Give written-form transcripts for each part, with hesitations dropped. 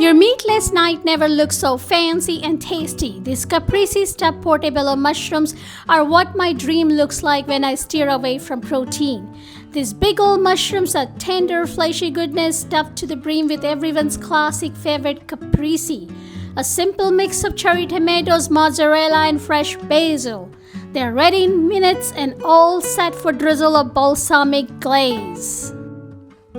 Your meatless night never looks so fancy and tasty. These Caprese Stuffed Portobello Mushrooms are what my dream looks like when I steer away from protein. These big old mushrooms are tender, fleshy goodness stuffed to the brim with everyone's classic favorite caprese. A simple mix of cherry tomatoes, mozzarella, and fresh basil. They're ready in minutes and all set for drizzle of balsamic glaze.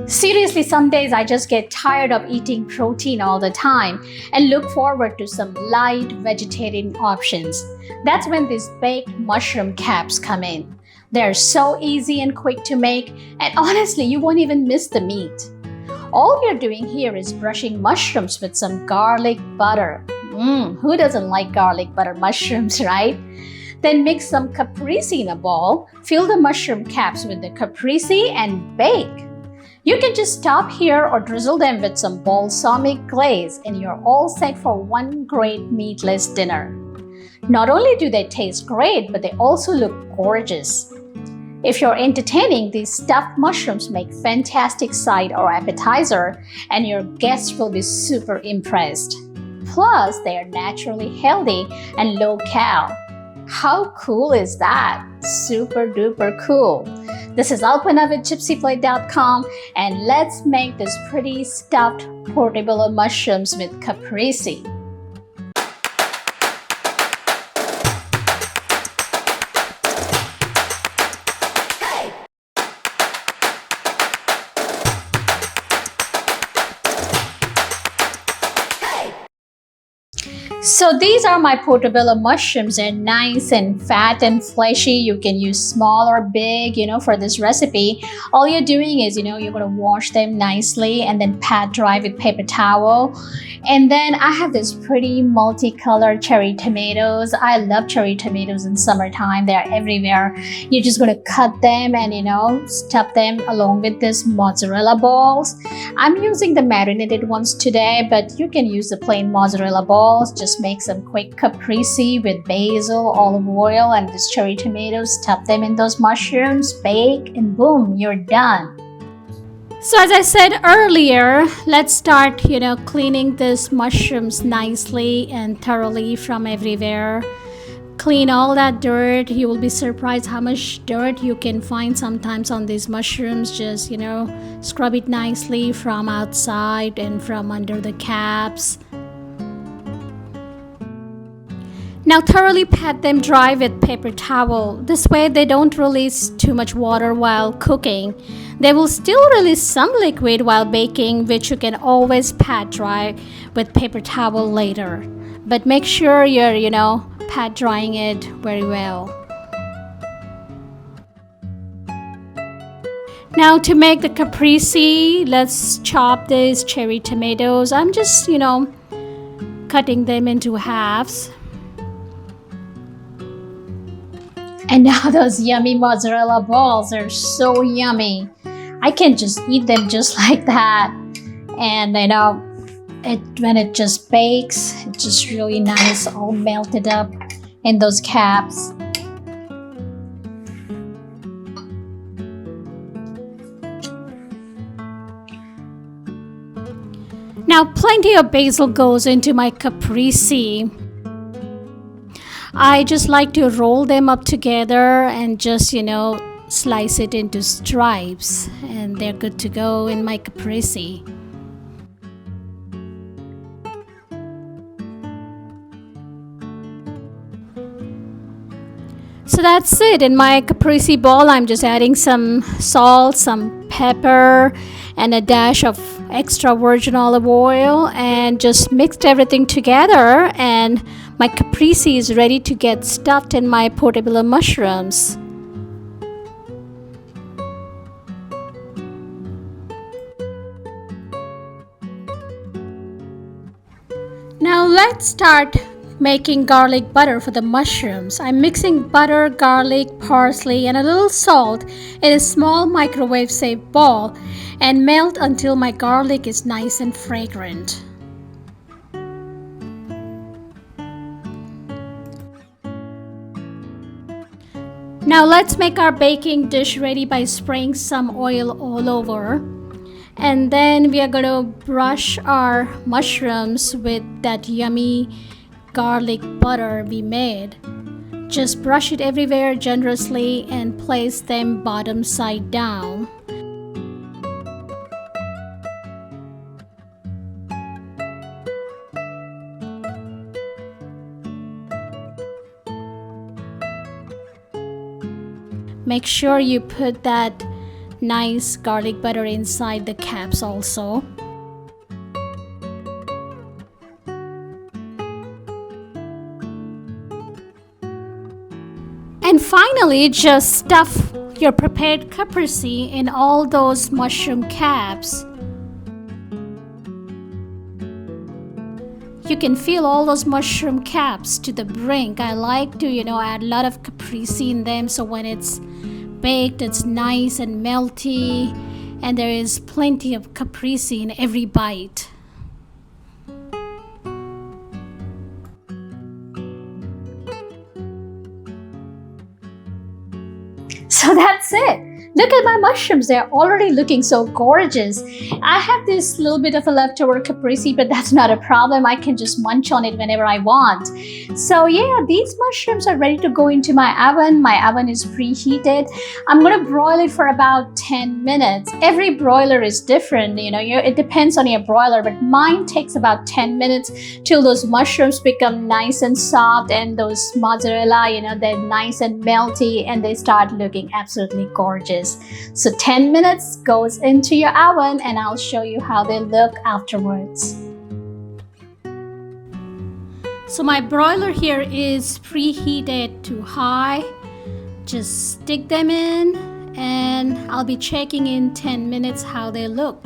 Seriously, some days I just get tired of eating protein all the time and look forward to some light vegetarian options. That's when these baked mushroom caps come in. They're so easy and quick to make, and honestly, you won't even miss the meat. All you're doing here is brushing mushrooms with some garlic butter. Who doesn't like garlic butter mushrooms, right? Then mix some caprese in a bowl, fill the mushroom caps with the caprese, and bake. You can just stop here or drizzle them with some balsamic glaze and you're all set for one great meatless dinner. Not only do they taste great, but they also look gorgeous. If you're entertaining, these stuffed mushrooms make fantastic side or appetizer and your guests will be super impressed. Plus, they are naturally healthy and low-cal. How cool is that? Super duper cool. This is Alpana with GypsyPlate.com and let's make this pretty stuffed portobello mushrooms with caprese. So these are my portobello mushrooms. They're nice and fat and fleshy. You can use small or big, for this recipe. All you're doing is, you're going to wash them nicely and then pat dry with paper towel. And then I have this pretty multicolored cherry tomatoes. I love cherry tomatoes in summertime. They're everywhere. You're just going to cut them and, stuff them along with this mozzarella balls. I'm using the marinated ones today, but you can use the plain mozzarella balls. Just make some quick caprese with basil, olive oil, and these cherry tomatoes. Stuff them in those mushrooms, bake, and boom, you're done. So as I said earlier, let's start, cleaning these mushrooms nicely and thoroughly from everywhere. Clean all that dirt. You will be surprised how much dirt you can find sometimes on these mushrooms. Just, scrub it nicely from outside and from under the caps. Now thoroughly pat them dry with paper towel. This way they don't release too much water while cooking. They will still release some liquid while baking, which you can always pat dry with paper towel later. But make sure you're, pat drying it very well. Now to make the caprese, let's chop these cherry tomatoes. I'm just, cutting them into halves. And now those yummy mozzarella balls are so yummy. I can just eat them just like that. And when it just bakes, it's just really nice, all melted up in those caps. Now plenty of basil goes into my caprese. I just like to roll them up together and just, slice it into stripes, and they're good to go in my caprese. So that's it. In my caprese ball, I'm just adding some salt, some pepper, and a dash of extra virgin olive oil, and just mixed everything together, and my caprese is ready to get stuffed in my portobello mushrooms. Now let's start making garlic butter for the mushrooms. I'm mixing butter, garlic, parsley, and a little salt in a small microwave-safe bowl and melt until my garlic is nice and fragrant. Now let's make our baking dish ready by spraying some oil all over. And then we are going to brush our mushrooms with that yummy garlic butter we made. Just brush it everywhere generously and place them bottom side down. Make sure you put that nice garlic butter inside the caps also. And finally, just stuff your prepared caprese in all those mushroom caps. You can fill all those mushroom caps to the brink. I like to, add a lot of caprese in them, so when it's baked, it's nice and melty, and there is plenty of caprese in every bite. So that's it. Look at my mushrooms, they're already looking so gorgeous. I have this little bit of a leftover caprese, but that's not a problem. I can just munch on it whenever I want. So yeah, these mushrooms are ready to go into my oven. My oven is preheated. I'm gonna broil it for about 10 minutes. Every broiler is different, it depends on your broiler, but mine takes about 10 minutes till those mushrooms become nice and soft, and those mozzarella, they're nice and melty, and they start looking absolutely gorgeous. So 10 minutes goes into your oven, and I'll show you how they look afterwards. So my broiler here is preheated to high. Just stick them in, and I'll be checking in 10 minutes how they look.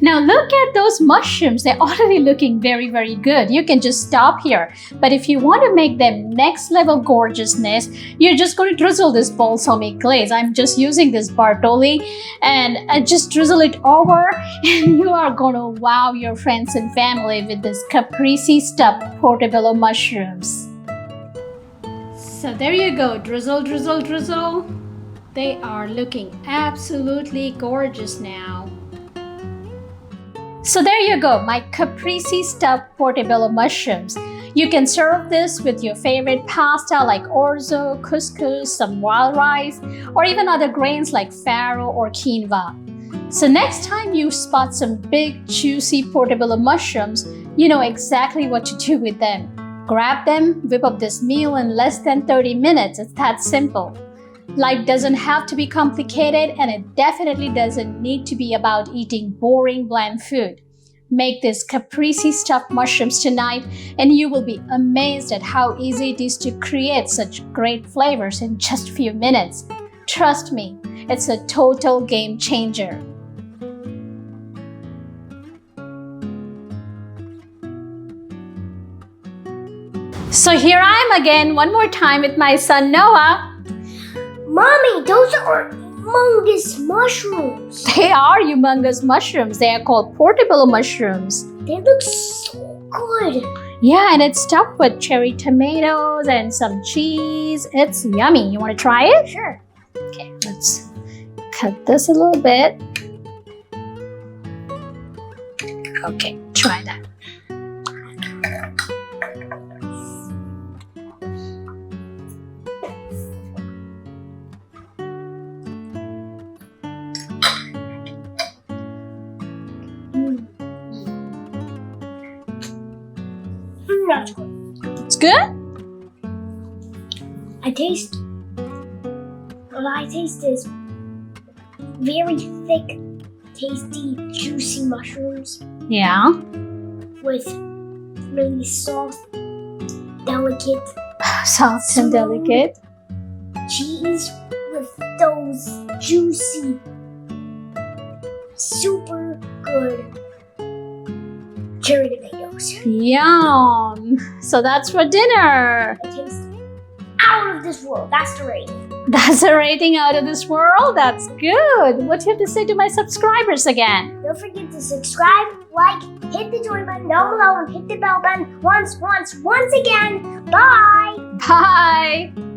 Now look at those mushrooms, they're already looking very, very good. You can just stop here. But if you want to make them next level gorgeousness, you're just going to drizzle this balsamic glaze. I'm just using this Bartoli, and I just drizzle it over, and you are going to wow your friends and family with this Caprese Stuffed Portobello Mushrooms. So there you go, drizzle, drizzle, drizzle. They are looking absolutely gorgeous now. So there you go, my Caprese Stuffed Portobello Mushrooms. You can serve this with your favorite pasta like orzo, couscous, some wild rice, or even other grains like farro or quinoa. So next time you spot some big, juicy portobello mushrooms, you know exactly what to do with them. Grab them, whip up this meal in less than 30 minutes. It's that simple. Life doesn't have to be complicated, and it definitely doesn't need to be about eating boring, bland food. Make this Caprese stuffed mushrooms tonight, and you will be amazed at how easy it is to create such great flavors in just a few minutes. Trust me, it's a total game changer. So here I am again, one more time with my son Noah. Mommy, those are humongous mushrooms. They are humongous mushrooms. They are called portobello mushrooms. They look so good. Yeah, and it's stuffed with cherry tomatoes and some cheese. It's yummy. You want to try it? Sure. Okay, let's cut this a little bit. Okay, try that. That's good. It's good? I taste this very thick, tasty, juicy mushrooms Yeah. with really soft, delicate Soft and delicate. cheese with those juicy, super good cherry tomatoes. Yum! So that's for dinner. It tastes out of this world. That's the rating. That's a rating out of this world. That's good. What do you have to say to my subscribers again? Don't forget to subscribe, like, hit the join button down below, and hit the bell button once again. Bye! Bye!